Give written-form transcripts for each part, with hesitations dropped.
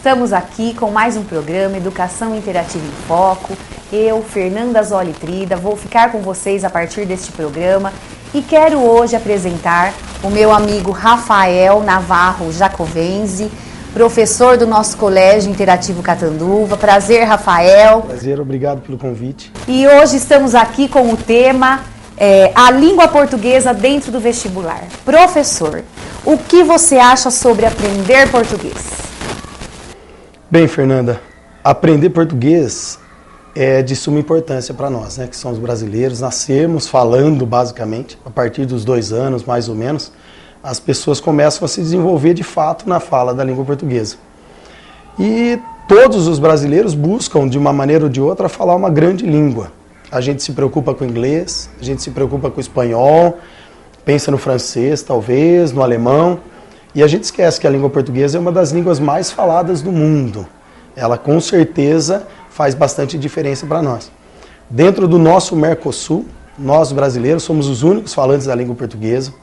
Estamos aqui com mais um programa Educação Interativa em Foco. Eu, Fernanda Zoli Trida, vou ficar com vocês a partir deste programa e quero hoje apresentar o meu amigo Rafael Navarro Jacovenzi, professor do nosso Colégio Interativo Catanduva. Prazer, Rafael. Prazer, obrigado pelo convite. E hoje estamos aqui com o tema a língua portuguesa dentro do vestibular. Professor, o que você acha sobre aprender português? Bem, Fernanda, aprender português é de suma importância para nós, né, que somos brasileiros. Nascemos falando, basicamente, a partir dos 2 anos, mais ou menos, as pessoas começam a se desenvolver de fato na fala da língua portuguesa. E todos os brasileiros buscam, de uma maneira ou de outra, falar uma grande língua. A gente se preocupa com o inglês, a gente se preocupa com o espanhol, pensa no francês, talvez, no alemão. E a gente esquece que a língua portuguesa é uma das línguas mais faladas do mundo. Ela, com certeza, faz bastante diferença para nós. Dentro do nosso Mercosul, nós brasileiros somos os únicos falantes da língua portuguesa.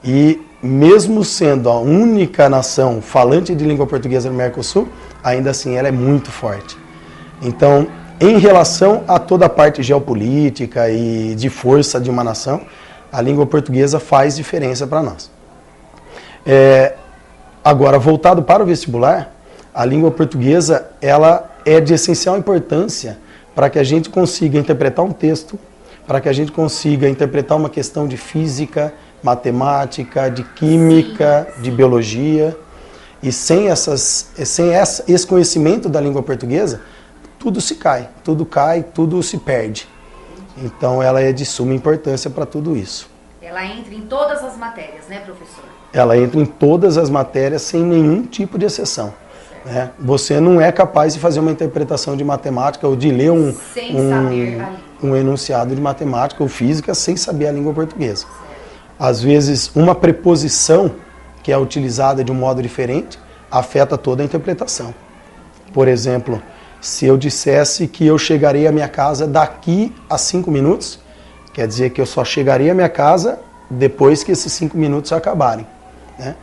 E mesmo sendo a única nação falante de língua portuguesa no Mercosul, ainda assim ela é muito forte. Então, em relação a toda a parte geopolítica e de força de uma nação, a língua portuguesa faz diferença para nós. Agora, voltado para o vestibular, a língua portuguesa ela é de essencial importância para que a gente consiga interpretar um texto, para que a gente consiga interpretar uma questão de física, matemática, de química, de biologia. E sem esse conhecimento da língua portuguesa, tudo se cai, tudo se perde. Então ela é de suma importância para tudo isso. Ela entra em todas as matérias, né, professor? Ela entra em todas as matérias sem nenhum tipo de exceção. Né? Você não é capaz de fazer uma interpretação de matemática ou de ler um enunciado de matemática ou física sem saber a língua portuguesa. Às vezes, uma preposição que é utilizada de um modo diferente afeta toda a interpretação. Por exemplo, se eu dissesse que eu chegarei à minha casa daqui a 5 minutos, quer dizer que eu só chegarei à minha casa depois que esses 5 minutos acabarem. Né?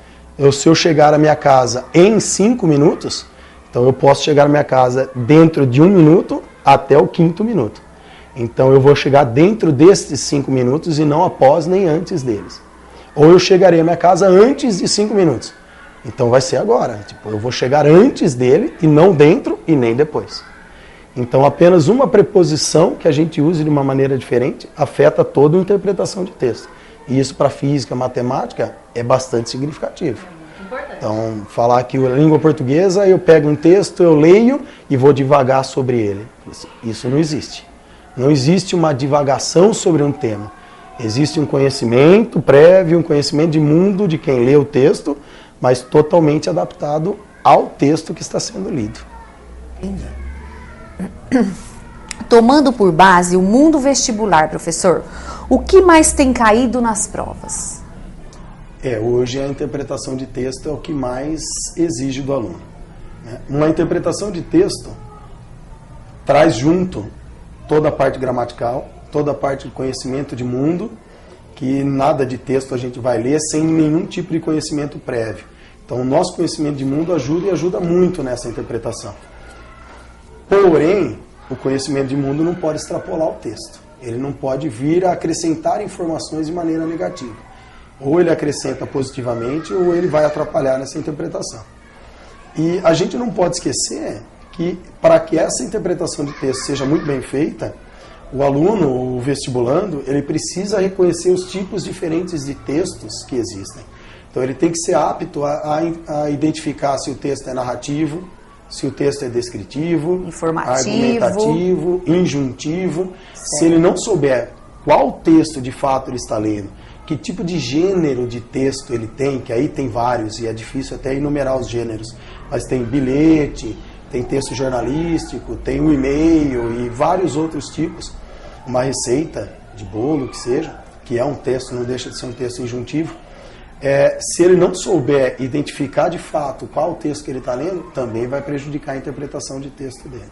Se eu chegar à minha casa em 5 minutos, então eu posso chegar à minha casa dentro de 1 minuto até o 5º minuto. Então eu vou chegar dentro destes 5 minutos e não após nem antes deles. Ou eu chegarei à minha casa antes de 5 minutos. Então vai ser agora. Eu vou chegar antes dele e não dentro e nem depois. Então apenas uma preposição que a gente use de uma maneira diferente afeta toda a interpretação de texto. E isso para física, matemática é bastante significativo. Então falar que a língua portuguesa, eu pego um texto, eu leio e vou divagar sobre ele. Isso não existe. Não existe uma divagação sobre um tema. Existe um conhecimento prévio, um conhecimento de mundo de quem lê o texto, mas totalmente adaptado ao texto que está sendo lido. Entendi. Tomando por base o mundo vestibular, professor, o que mais tem caído nas provas? Hoje a interpretação de texto é o que mais exige do aluno. Uma interpretação de texto traz junto toda a parte gramatical, toda a parte de conhecimento de mundo, que nada de texto a gente vai ler sem nenhum tipo de conhecimento prévio. Então o nosso conhecimento de mundo ajuda e ajuda muito nessa interpretação. Porém, o conhecimento de mundo não pode extrapolar o texto. Ele não pode vir a acrescentar informações de maneira negativa. Ou ele acrescenta positivamente, ou ele vai atrapalhar nessa interpretação. E a gente não pode esquecer que, para que essa interpretação de texto seja muito bem feita, o aluno, o vestibulando, ele precisa reconhecer os tipos diferentes de textos que existem. Então ele tem que ser apto a identificar se o texto é narrativo, se o texto é descritivo, argumentativo, injuntivo. Certo. Se ele não souber qual texto de fato ele está lendo, que tipo de gênero de texto ele tem, que aí tem vários e é difícil até enumerar os gêneros, mas tem bilhete, tem texto jornalístico, tem um e-mail e vários outros tipos, uma receita de bolo que seja, que é um texto, não deixa de ser um texto injuntivo. Se ele não souber identificar de fato qual o texto que ele está lendo, também vai prejudicar a interpretação de texto dele.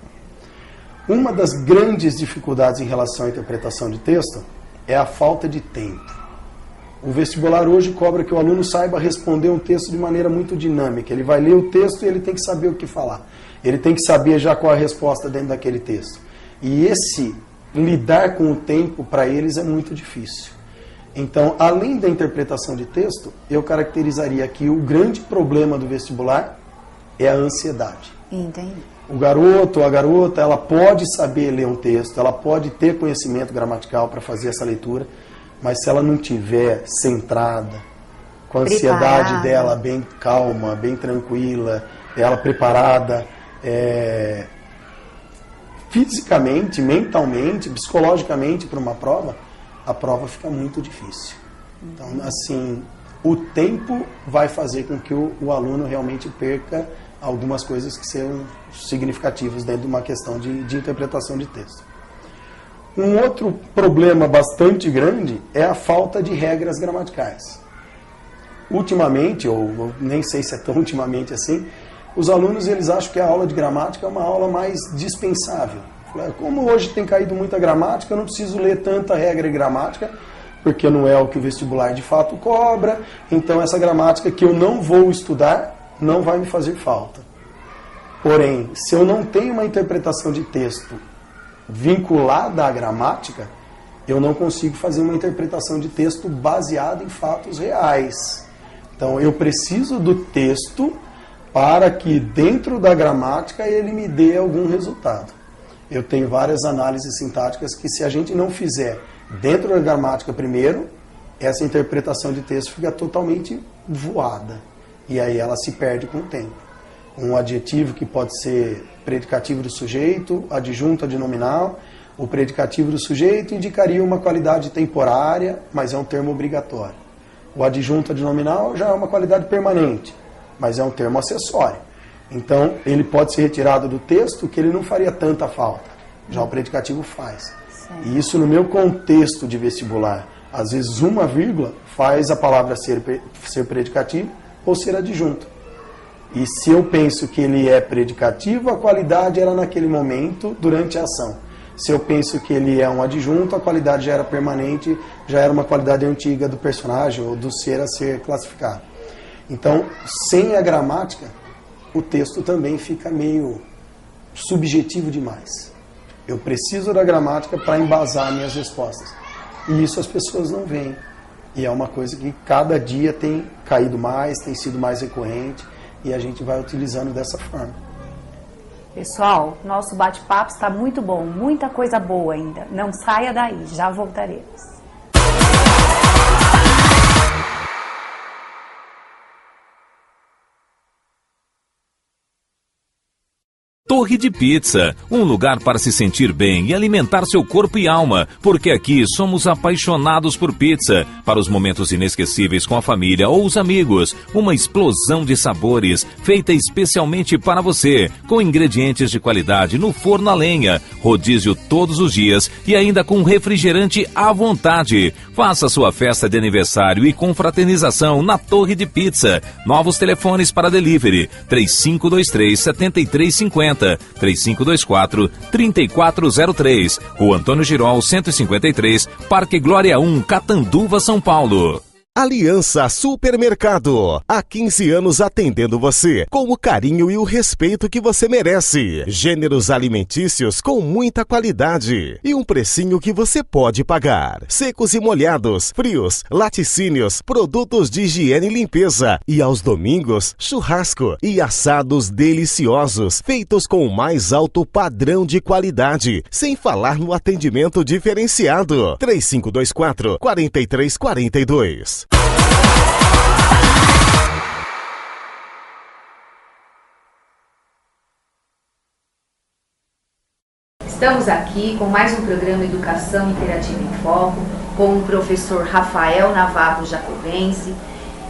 Uma das grandes dificuldades em relação à interpretação de texto é a falta de tempo. O vestibular hoje cobra que o aluno saiba responder um texto de maneira muito dinâmica. Ele vai ler o texto e ele tem que saber o que falar. Ele tem que saber já qual a resposta dentro daquele texto. E esse lidar com o tempo para eles é muito difícil. Então, além da interpretação de texto, eu caracterizaria que o grande problema do vestibular é a ansiedade. Entendi. O garoto ou a garota, ela pode saber ler um texto, ela pode ter conhecimento gramatical para fazer essa leitura, mas se ela não tiver centrada, com a ansiedade dela bem calma, bem tranquila, ela preparada, fisicamente, mentalmente, psicologicamente para uma prova, a prova fica muito difícil. Então, assim, o tempo vai fazer com que o aluno realmente perca algumas coisas que são significativas dentro de uma questão de interpretação de texto. Um outro problema bastante grande é a falta de regras gramaticais. Ultimamente, ou nem sei se é tão ultimamente assim, os alunos eles acham que a aula de gramática é uma aula mais dispensável. Como hoje tem caído muita gramática, eu não preciso ler tanta regra de gramática, porque não é o que o vestibular de fato cobra, então essa gramática que eu não vou estudar não vai me fazer falta. Porém, se eu não tenho uma interpretação de texto vinculada à gramática, eu não consigo fazer uma interpretação de texto baseada em fatos reais. Então, eu preciso do texto para que dentro da gramática ele me dê algum resultado. Eu tenho várias análises sintáticas que se a gente não fizer dentro da gramática primeiro, essa interpretação de texto fica totalmente voada. E aí ela se perde com o tempo. Um adjetivo que pode ser predicativo do sujeito, adjunto adnominal. O predicativo do sujeito indicaria uma qualidade temporária, mas é um termo obrigatório. O adjunto adnominal já é uma qualidade permanente, mas é um termo acessório. Então, ele pode ser retirado do texto que ele não faria tanta falta. Já o predicativo faz. Certo. E isso no meu contexto de vestibular. Às vezes uma vírgula faz a palavra ser predicativo ou ser adjunto. E se eu penso que ele é predicativo, a qualidade era naquele momento, durante a ação. Se eu penso que ele é um adjunto, a qualidade já era permanente, já era uma qualidade antiga do personagem ou do ser a ser classificado. Então, sem a gramática, o texto também fica meio subjetivo demais. Eu preciso da gramática para embasar minhas respostas. E isso as pessoas não veem. E é uma coisa que cada dia tem caído mais, tem sido mais recorrente, e a gente vai utilizando dessa forma. Pessoal, nosso bate-papo está muito bom, muita coisa boa ainda. Não saia daí, já voltaremos. Torre de Pizza, um lugar para se sentir bem e alimentar seu corpo e alma, porque aqui somos apaixonados por pizza, para os momentos inesquecíveis com a família ou os amigos, uma explosão de sabores, feita especialmente para você, com ingredientes de qualidade no forno a lenha, rodízio todos os dias e ainda com refrigerante à vontade. Faça sua festa de aniversário e confraternização na Torre de Pizza. Novos telefones para delivery, 3523-7350. 3524-3403, Rua Antônio Girol 153, Parque Glória 1, Catanduva, São Paulo. Aliança Supermercado, há 15 anos atendendo você com o carinho e o respeito que você merece. Gêneros alimentícios com muita qualidade e um precinho que você pode pagar. Secos e molhados, frios, laticínios, produtos de higiene e limpeza. E aos domingos, churrasco e assados deliciosos, feitos com o mais alto padrão de qualidade, sem falar no atendimento diferenciado. 3524-4342. Estamos aqui com mais um programa Educação Interativa em Foco, com o professor Rafael Navarro Jacobense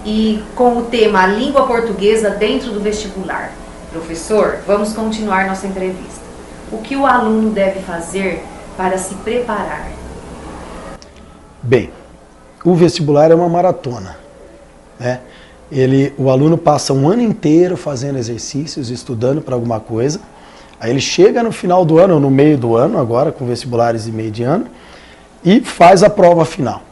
e com o tema Língua Portuguesa dentro do vestibular. Professor, vamos continuar nossa entrevista. O que o aluno deve fazer para se preparar? Bem, o vestibular é uma maratona, né? O aluno passa um ano inteiro fazendo exercícios, estudando para alguma coisa. Aí ele chega no final do ano, ou no meio do ano, agora com vestibulares e meio de ano, e faz a prova final.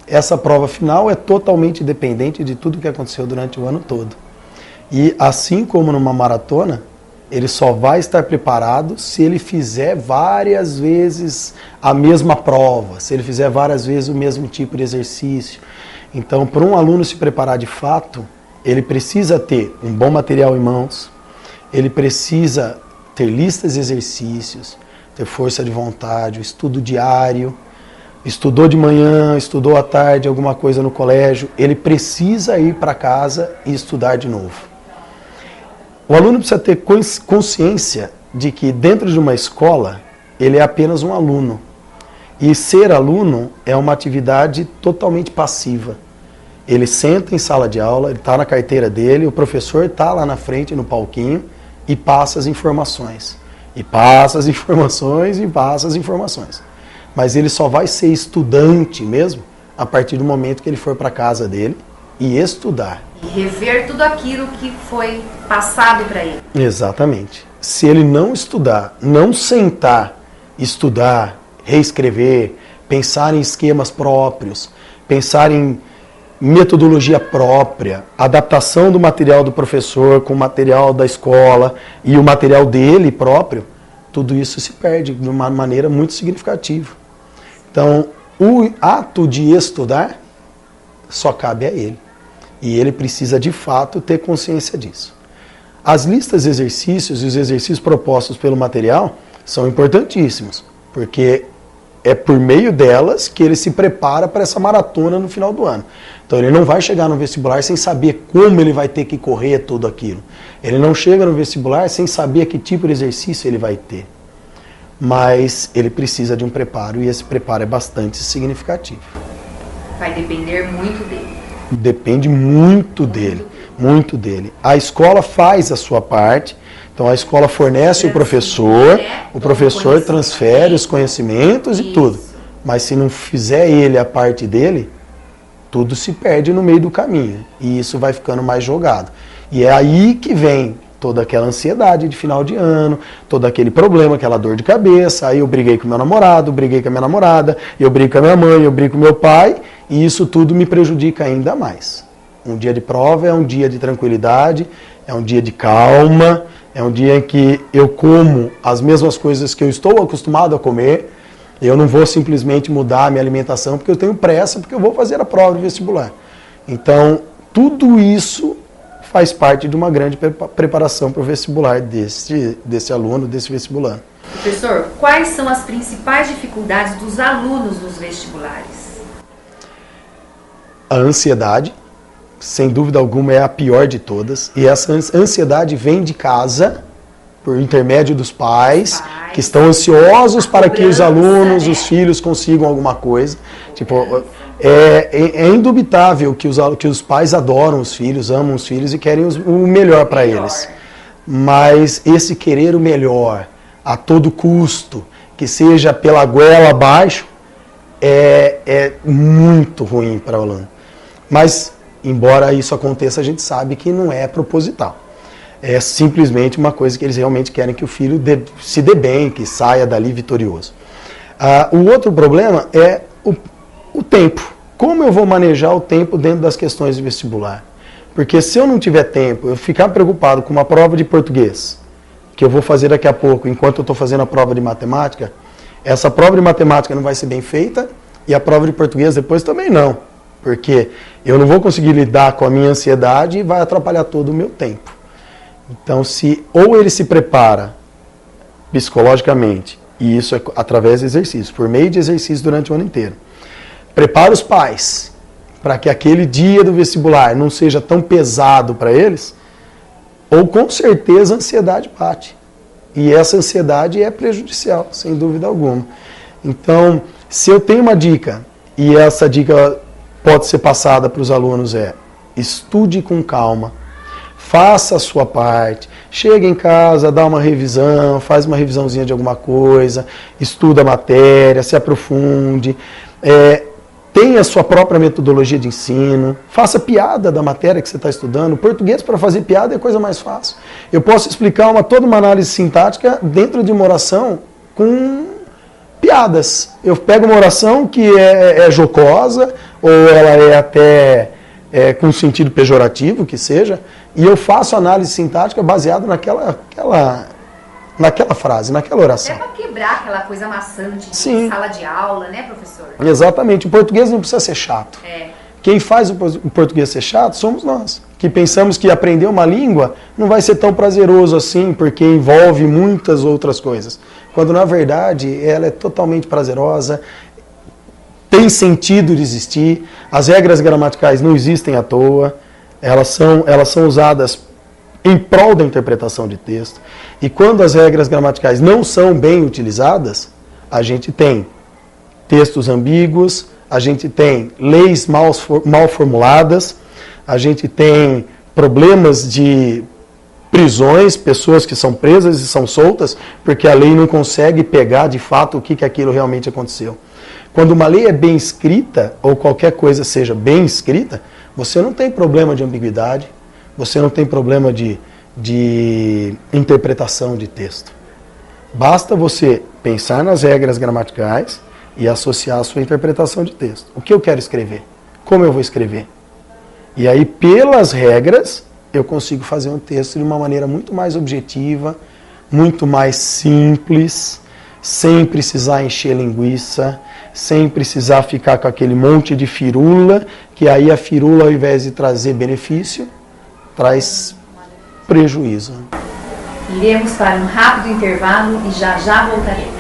essa prova final é totalmente dependente de tudo que aconteceu durante o ano todo. E assim como numa maratona, ele só vai estar preparado se ele fizer várias vezes a mesma prova, se ele fizer várias vezes o mesmo tipo de exercício. Então, para um aluno se preparar de fato, ele precisa ter um bom material em mãos, ele precisa ter listas de exercícios, ter força de vontade, o estudo diário. Estudou de manhã, estudou à tarde, alguma coisa no colégio, ele precisa ir para casa e estudar de novo. O aluno precisa ter consciência de que dentro de uma escola, ele é apenas um aluno. E ser aluno é uma atividade totalmente passiva. Ele senta em sala de aula, ele está na carteira dele, o professor está lá na frente, no palquinho, e passa as informações. E passa as informações, e passa as informações. Mas ele só vai ser estudante mesmo a partir do momento que ele for para casa dele e estudar. E rever tudo aquilo que foi passado para ele. Exatamente. Se ele não estudar, não sentar, estudar, reescrever, pensar em esquemas próprios, pensar em metodologia própria, adaptação do material do professor com o material da escola e o material dele próprio, tudo isso se perde de uma maneira muito significativa. Então, o ato de estudar só cabe a ele. E ele precisa, de fato, ter consciência disso. As listas de exercícios e os exercícios propostos pelo material são importantíssimos, porque é por meio delas que ele se prepara para essa maratona no final do ano. Então, ele não vai chegar no vestibular sem saber como ele vai ter que correr tudo aquilo. Ele não chega no vestibular sem saber que tipo de exercício ele vai ter. Mas ele precisa de um preparo e esse preparo é bastante significativo. Vai depender muito dele. Depende muito dele. A escola faz a sua parte, então a escola fornece o professor transfere os conhecimentos e tudo. Mas se não fizer ele a parte dele, tudo se perde no meio do caminho e isso vai ficando mais jogado. E é aí que vem toda aquela ansiedade de final de ano, todo aquele problema, aquela dor de cabeça, aí eu briguei com meu namorado, briguei com a minha namorada, eu brigo com a minha mãe, eu brigo com meu pai, e isso tudo me prejudica ainda mais. Um dia de prova é um dia de tranquilidade, é um dia de calma, é um dia em que eu como as mesmas coisas que eu estou acostumado a comer, eu não vou simplesmente mudar a minha alimentação porque eu tenho pressa, porque eu vou fazer a prova do vestibular. Então, tudo isso faz parte de uma grande preparação para o vestibular desse aluno, desse vestibulando. Professor, quais são as principais dificuldades dos alunos nos vestibulares? A ansiedade, sem dúvida alguma, é a pior de todas. E essa ansiedade vem de casa, por intermédio dos pais, que estão ansiosos para que os alunos, os filhos consigam alguma coisa. Tipo, é indubitável que os pais adoram os filhos, amam os filhos e querem o melhor para eles. Mas esse querer o melhor, a todo custo, que seja pela goela abaixo, é muito ruim para o aluno. Mas, embora isso aconteça, a gente sabe que não é proposital. É simplesmente uma coisa que eles realmente querem que o filho se dê bem, que saia dali vitorioso. O outro problema é o tempo. Como eu vou manejar o tempo dentro das questões de vestibular? Porque se eu não tiver tempo, eu ficar preocupado com uma prova de português, que eu vou fazer daqui a pouco, enquanto eu estou fazendo a prova de matemática, essa prova de matemática não vai ser bem feita e a prova de português depois também não. Porque eu não vou conseguir lidar com a minha ansiedade e vai atrapalhar todo o meu tempo. Então, ou ele se prepara psicologicamente, e isso é através de exercícios, por meio de exercícios durante o ano inteiro, prepara os pais para que aquele dia do vestibular não seja tão pesado para eles, ou com certeza a ansiedade bate. E essa ansiedade é prejudicial, sem dúvida alguma. Então, se eu tenho uma dica, e essa dica pode ser passada para os alunos, estude com calma, faça a sua parte, chega em casa, dá uma revisão, faz uma revisãozinha de alguma coisa, estuda a matéria, se aprofunde, tenha a sua própria metodologia de ensino, faça piada da matéria que você está estudando. O português, para fazer piada, é a coisa mais fácil. Eu posso explicar toda uma análise sintática dentro de uma oração com piadas. Eu pego uma oração que é jocosa, ou ela é até com sentido pejorativo, que seja, e eu faço análise sintática baseada naquela frase, naquela oração. Até para quebrar aquela coisa maçante de sala de aula, né, professor? Exatamente. O português não precisa ser chato. Quem faz o português ser chato somos nós, que pensamos que aprender uma língua não vai ser tão prazeroso assim, porque envolve muitas outras coisas. Quando, na verdade, ela é totalmente prazerosa, tem sentido de existir, as regras gramaticais não existem à toa, elas são usadas em prol da interpretação de texto. E quando as regras gramaticais não são bem utilizadas, a gente tem textos ambíguos, a gente tem leis mal formuladas, a gente tem problemas de prisões, pessoas que são presas e são soltas, porque a lei não consegue pegar de fato o que aquilo realmente aconteceu. Quando uma lei é bem escrita, ou qualquer coisa seja bem escrita, você não tem problema de ambiguidade, você não tem problema de interpretação de texto. Basta você pensar nas regras gramaticais e associar a sua interpretação de texto. O que eu quero escrever? Como eu vou escrever? E aí, pelas regras, eu consigo fazer um texto de uma maneira muito mais objetiva, muito mais simples, sem precisar encher linguiça, sem precisar ficar com aquele monte de firula, que aí a firula, ao invés de trazer benefício, traz prejuízo. Iremos para um rápido intervalo e já voltaremos.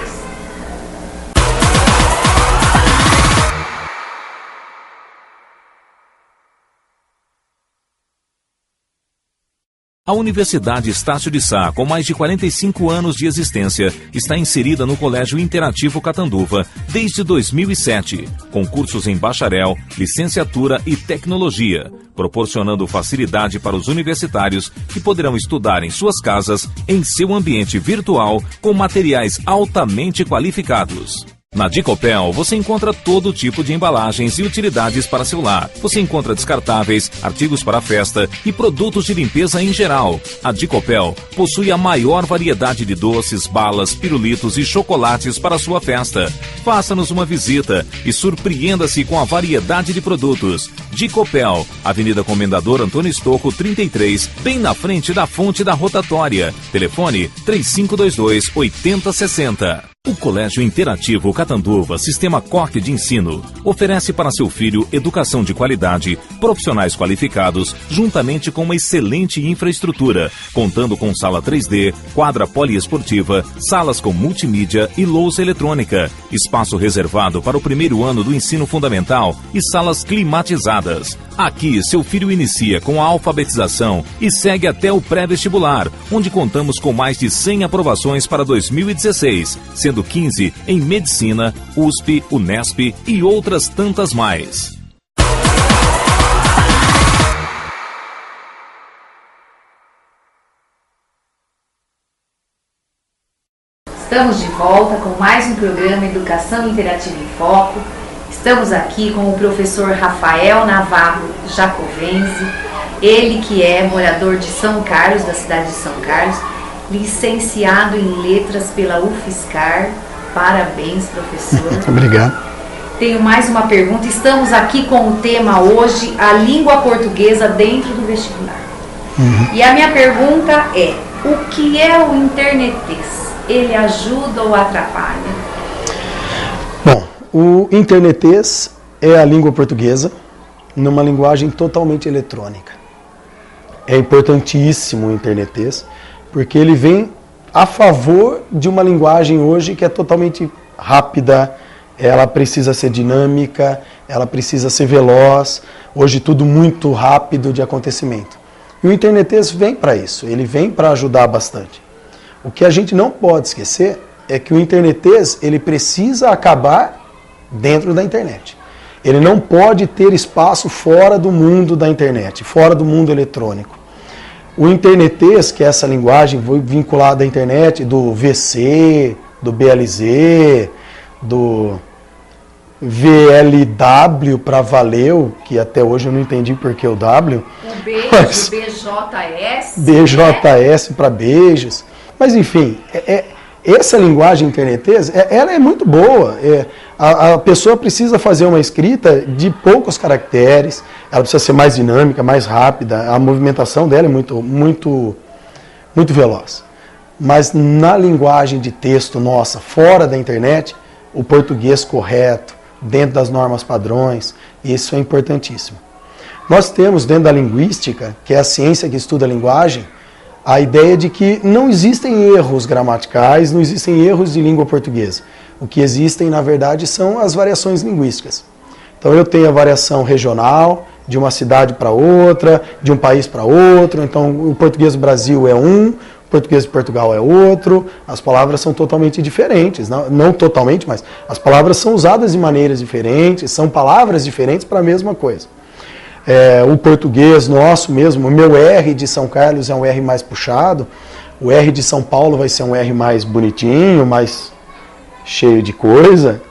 A Universidade Estácio de Sá, com mais de 45 anos de existência, está inserida no Colégio Interativo Catanduva desde 2007, com cursos em bacharel, licenciatura e tecnologia, proporcionando facilidade para os universitários que poderão estudar em suas casas, em seu ambiente virtual, com materiais altamente qualificados. Na Dicopel, você encontra todo tipo de embalagens e utilidades para seu lar. Você encontra descartáveis, artigos para festa e produtos de limpeza em geral. A Dicopel possui a maior variedade de doces, balas, pirulitos e chocolates para sua festa. Faça-nos uma visita e surpreenda-se com a variedade de produtos. Dicopel, Avenida Comendador Antônio Stocco, 33, bem na frente da fonte da rotatória. Telefone 3522-8060. O Colégio Interativo Catanduva, Sistema Coque de Ensino, oferece para seu filho educação de qualidade, profissionais qualificados, juntamente com uma excelente infraestrutura, contando com sala 3D, quadra poliesportiva, salas com multimídia e louça eletrônica, espaço reservado para o primeiro ano do ensino fundamental e salas climatizadas. Aqui, seu filho inicia com a alfabetização e segue até o pré-vestibular, onde contamos com mais de 100 aprovações para 2016, sendo 15 em Medicina, USP, Unesp e outras tantas mais. Estamos de volta com mais um programa Educação Interativa em Foco. Estamos aqui com o professor Rafael Navarro Jacovenzi, ele que é morador de São Carlos, da cidade de São Carlos, licenciado em Letras pela UFSCar. Parabéns, professor. Muito obrigado. Tenho mais uma pergunta. Estamos aqui com o tema hoje, a língua portuguesa dentro do vestibular. E a minha pergunta é, o que é o internetês? Ele ajuda ou atrapalha? Bom, o internetês é a língua portuguesa numa linguagem totalmente eletrônica. É importantíssimo o internetês, porque ele vem a favor de uma linguagem hoje que é totalmente rápida, ela precisa ser dinâmica, ela precisa ser veloz, hoje tudo muito rápido de acontecimento. E o internetês vem para isso, ele vem para ajudar bastante. O que a gente não pode esquecer é que o internetês, ele precisa acabar dentro da internet. Ele não pode ter espaço fora do mundo da internet, fora do mundo eletrônico. O internetês, que é essa linguagem vinculada à internet, do VC, do BLZ, do VLW para valeu, que até hoje eu não entendi por que o W. O beijo, BJS. BJS para beijos. Mas enfim, essa linguagem internetesa, ela é muito boa. A pessoa precisa fazer uma escrita de poucos caracteres, ela precisa ser mais dinâmica, mais rápida, a movimentação dela é muito veloz. Mas na linguagem de texto nossa, fora da internet, o português correto, dentro das normas padrões, isso é importantíssimo. Nós temos dentro da linguística, que é a ciência que estuda a linguagem, a ideia de que não existem erros gramaticais, não existem erros de língua portuguesa. O que existem, na verdade, são as variações linguísticas. Então eu tenho a variação regional, de uma cidade para outra, de um país para outro. Então o português do Brasil é um, o português de Portugal é outro. As palavras são totalmente diferentes, não totalmente, mas as palavras são usadas de maneiras diferentes, são palavras diferentes para a mesma coisa. O português nosso mesmo, o meu R de São Carlos é um R mais puxado, o R de São Paulo vai ser um R mais bonitinho, mais cheio de coisa,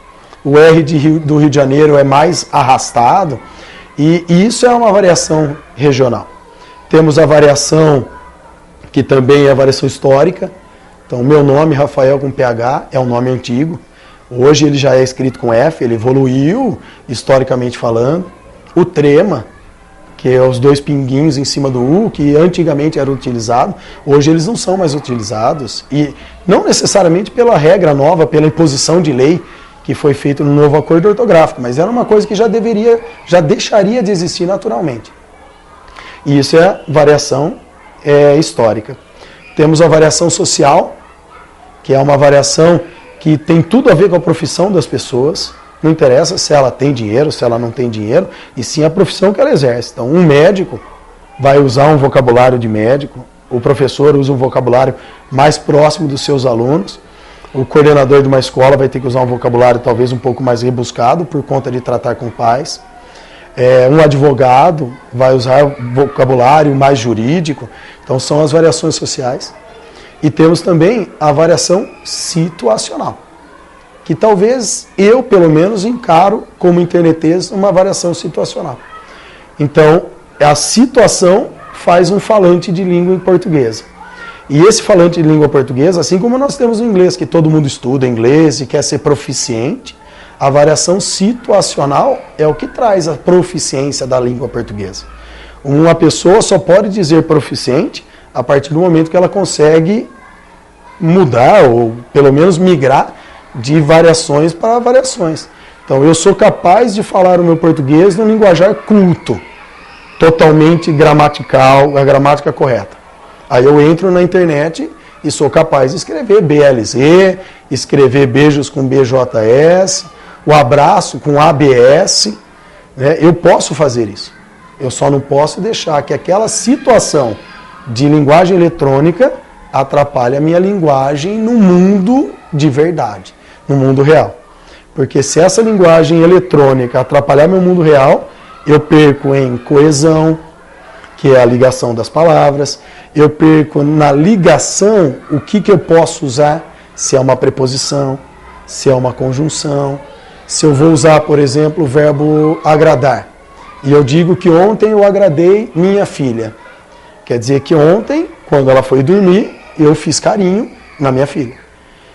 o R do Rio de Janeiro é mais arrastado, e isso é uma variação regional. Temos a variação, que também é a variação histórica, então meu nome, Rafael com PH, é um nome antigo, hoje ele já é escrito com F, ele evoluiu historicamente falando. O trema, que é os dois pinguinhos em cima do U, que antigamente era utilizado, hoje eles não são mais utilizados, e não necessariamente pela regra nova, pela imposição de lei que foi feita no novo acordo ortográfico, mas era uma coisa que já deixaria de existir naturalmente. E isso é variação histórica. Temos a variação social, que é uma variação que tem tudo a ver com a profissão das pessoas. Não interessa se ela tem dinheiro, se ela não tem dinheiro, e sim a profissão que ela exerce. Então, um médico vai usar um vocabulário de médico, o professor usa um vocabulário mais próximo dos seus alunos, o coordenador de uma escola vai ter que usar um vocabulário talvez um pouco mais rebuscado por conta de tratar com pais. Um advogado vai usar vocabulário mais jurídico. Então, são as variações sociais. E temos também a variação situacional, que talvez eu, pelo menos, encaro como internetês uma variação situacional. Então, a situação faz um falante de língua portuguesa. E esse falante de língua portuguesa, assim como nós temos o inglês, que todo mundo estuda inglês e quer ser proficiente, a variação situacional é o que traz a proficiência da língua portuguesa. Uma pessoa só pode dizer proficiente a partir do momento que ela consegue mudar, ou pelo menos migrar, de variações para variações. Então, eu sou capaz de falar o meu português num linguajar culto, totalmente gramatical, a gramática correta. Aí eu entro na internet e sou capaz de escrever BLZ, escrever beijos com BJS, o abraço com ABS, né? Eu posso fazer isso. Eu só não posso deixar que aquela situação de linguagem eletrônica atrapalhe a minha linguagem no mundo de verdade, no mundo real. Porque se essa linguagem eletrônica atrapalhar meu mundo real, eu perco em coesão, que é a ligação das palavras, eu perco na ligação o que eu posso usar, se é uma preposição, se é uma conjunção, se eu vou usar, por exemplo, o verbo agradar. E eu digo que ontem eu agradei minha filha. Quer dizer que ontem, quando ela foi dormir, eu fiz carinho na minha filha.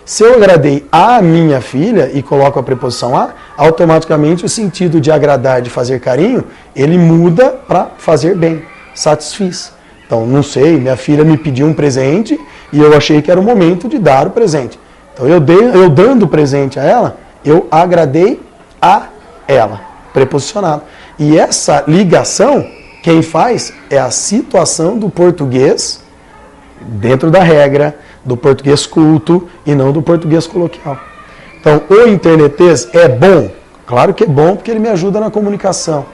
Se eu agradei a minha filha e coloco a preposição a, automaticamente o sentido de agradar, de fazer carinho, ele muda para fazer bem, satisfiz. Então, não sei, minha filha me pediu um presente e eu achei que era o momento de dar o presente. Então, eu dando o presente a ela, eu agradei a ela, preposicionado. E essa ligação, quem faz é a situação do português dentro da regra, do português culto e não do português coloquial. Então, o internetês é bom? Claro que é bom porque ele me ajuda na comunicação.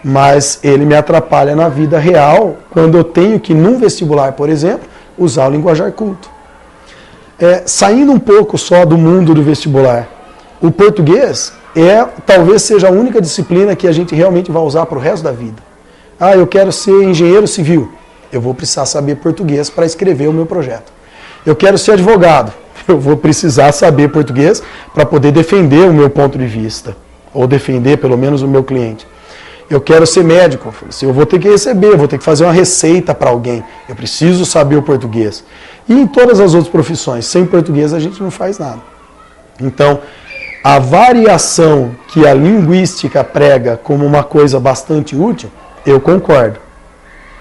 Mas ele me atrapalha na vida real quando eu tenho que, num vestibular, por exemplo, usar o linguajar culto. Saindo um pouco só do mundo do vestibular, o português talvez seja a única disciplina que a gente realmente vai usar para o resto da vida. Eu quero ser engenheiro civil. Eu vou precisar saber português para escrever o meu projeto. Eu quero ser advogado. Eu vou precisar saber português para poder defender o meu ponto de vista, ou defender pelo menos o meu cliente. Eu quero ser médico. Eu vou ter que receber, eu vou ter que fazer uma receita para alguém. Eu preciso saber o português. E em todas as outras profissões, sem português a gente não faz nada. Então, a variação que a linguística prega como uma coisa bastante útil, eu concordo.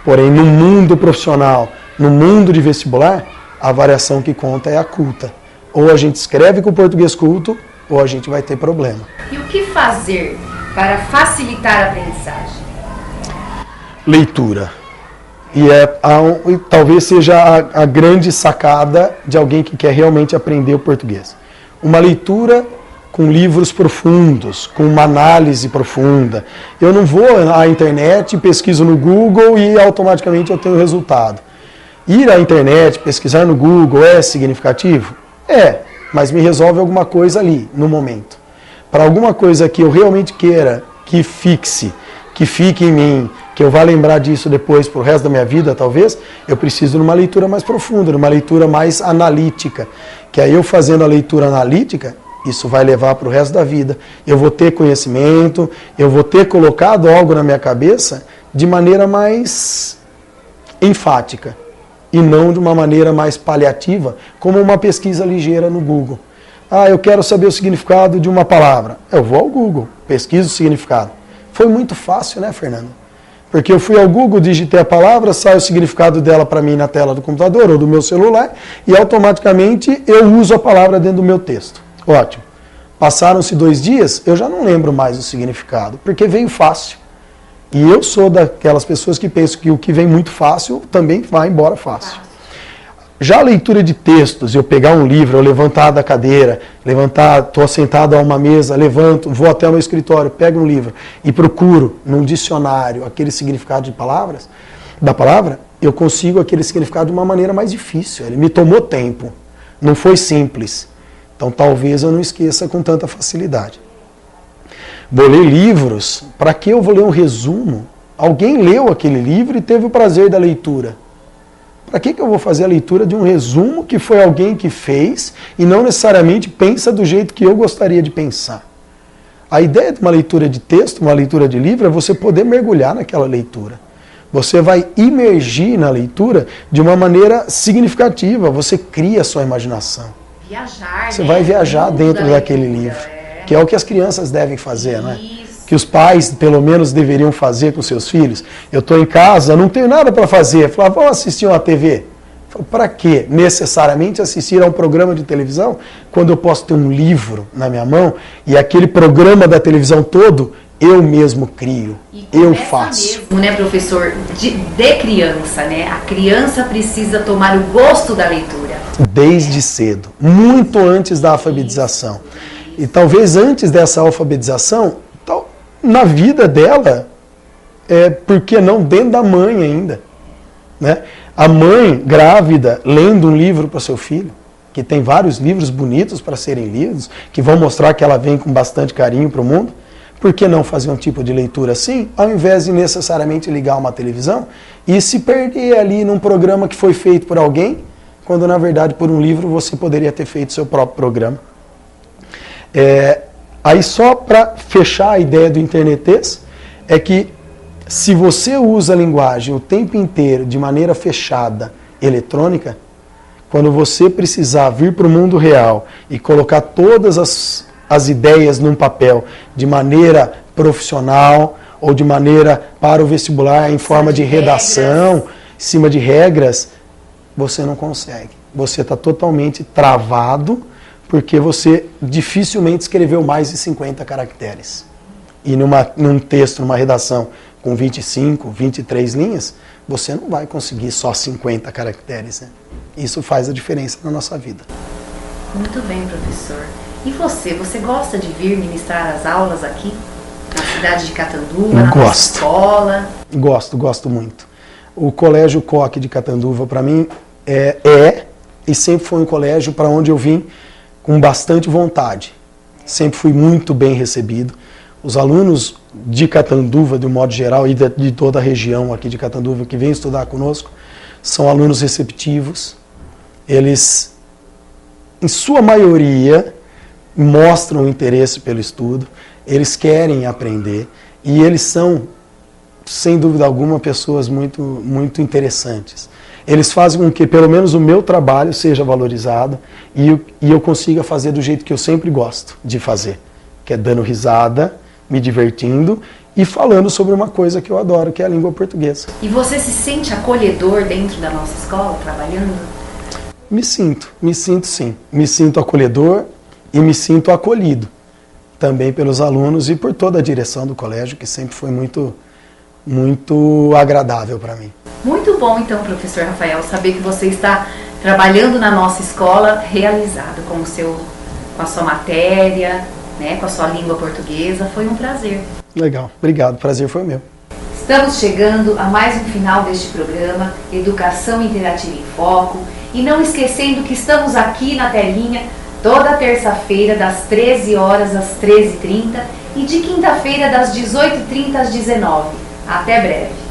Porém, no mundo profissional, no mundo de vestibular, a variação que conta é a culta. Ou a gente escreve com o português culto, ou a gente vai ter problema. E o que fazer para facilitar a aprendizagem? Leitura. E talvez seja a grande sacada de alguém que quer realmente aprender o português. Uma leitura com livros profundos, com uma análise profunda. Eu não vou à internet, pesquiso no Google e automaticamente eu tenho o resultado. Ir à internet, pesquisar no Google é significativo? É, mas me resolve alguma coisa ali, no momento. Para alguma coisa que eu realmente queira, que fixe, que fique em mim, que eu vá lembrar disso depois para o resto da minha vida, talvez, eu preciso de uma leitura mais profunda, de uma leitura mais analítica. Que aí eu fazendo a leitura analítica, isso vai levar para o resto da vida. Eu vou ter conhecimento, eu vou ter colocado algo na minha cabeça de maneira mais enfática e não de uma maneira mais paliativa, como uma pesquisa ligeira no Google. Ah, eu quero saber o significado de uma palavra. Eu vou ao Google, pesquiso o significado. Foi muito fácil, né, Fernando? Porque eu fui ao Google, digitei a palavra, sai o significado dela para mim na tela do computador ou do meu celular e automaticamente eu uso a palavra dentro do meu texto. Ótimo. Passaram-se 2 dias, eu já não lembro mais o significado, porque veio fácil. E eu sou daquelas pessoas que pensam que o que vem muito fácil também vai embora fácil. Já a leitura de textos, eu pegar um livro, eu levantar da cadeira, estou sentado a uma mesa, levanto, vou até o meu escritório, pego um livro e procuro num dicionário aquele significado da palavra, eu consigo aquele significado de uma maneira mais difícil. Ele me tomou tempo, não foi simples. Então talvez eu não esqueça com tanta facilidade. Vou ler livros, para que eu vou ler um resumo? Alguém leu aquele livro e teve o prazer da leitura. Para que eu vou fazer a leitura de um resumo que foi alguém que fez e não necessariamente pensa do jeito que eu gostaria de pensar? A ideia de uma leitura de texto, uma leitura de livro, é você poder mergulhar naquela leitura. Você vai imergir na leitura de uma maneira significativa, você cria a sua imaginação. Viajar, você vai viajar dentro daquele livro, que é o que as crianças devem fazer, né? Que os pais, pelo menos, deveriam fazer com seus filhos. Eu estou em casa, não tenho nada para fazer. Falo, vamos assistir uma TV. Para que necessariamente assistir a um programa de televisão quando eu posso ter um livro na minha mão e aquele programa da televisão todo eu mesmo crio, eu faço. Mesmo, né, professor? De criança, né? A criança precisa tomar o gosto da leitura. Desde cedo, muito antes da alfabetização. E talvez antes dessa alfabetização, na vida dela, por que não dentro da mãe ainda? Né? A mãe grávida lendo um livro para seu filho, que tem vários livros bonitos para serem lidos, que vão mostrar que ela vem com bastante carinho para o mundo. Por que não fazer um tipo de leitura assim, ao invés de necessariamente ligar uma televisão e se perder ali num programa que foi feito por alguém, quando na verdade por um livro você poderia ter feito seu próprio programa. Aí só para fechar a ideia do internetês, é que se você usa a linguagem o tempo inteiro de maneira fechada, eletrônica, quando você precisar vir para o mundo real e colocar todas as ideias num papel de maneira profissional ou de maneira para o vestibular em forma de redação, em cima de regras, você não consegue. Você está totalmente travado porque você dificilmente escreveu mais de 50 caracteres. E num texto, numa redação com 25, 23 linhas, você não vai conseguir só 50 caracteres. Né? Isso faz a diferença na nossa vida. Muito bem, professor. E você gosta de vir ministrar as aulas aqui? Na cidade de Catanduva, na nossa escola? Gosto muito. O Colégio Coque de Catanduva, para mim, e sempre foi um colégio para onde eu vim com bastante vontade. Sempre fui muito bem recebido. Os alunos de Catanduva, de um modo geral, e de toda a região aqui de Catanduva que vêm estudar conosco, são alunos receptivos. Eles, em sua maioria, mostram interesse pelo estudo, eles querem aprender e eles são, sem dúvida alguma, pessoas muito, muito interessantes. Eles fazem com que pelo menos o meu trabalho seja valorizado e eu consiga fazer do jeito que eu sempre gosto de fazer, que é dando risada, me divertindo e falando sobre uma coisa que eu adoro, que é a língua portuguesa. E você se sente acolhedor dentro da nossa escola, trabalhando? Me sinto sim. Me sinto acolhedor e me sinto acolhido também pelos alunos e por toda a direção do colégio, que sempre foi muito agradável para mim. Muito bom, então, professor Rafael, saber que você está trabalhando na nossa escola realizado com a sua matéria, né, com a sua língua portuguesa. Foi um prazer. Legal, obrigado, o prazer foi meu. Estamos chegando a mais um final deste programa, Educação Interativa em Foco, e não esquecendo que estamos aqui na telinha toda terça-feira das 13 horas às 13h30 e de quinta-feira das 18h30 às 19h. Até breve!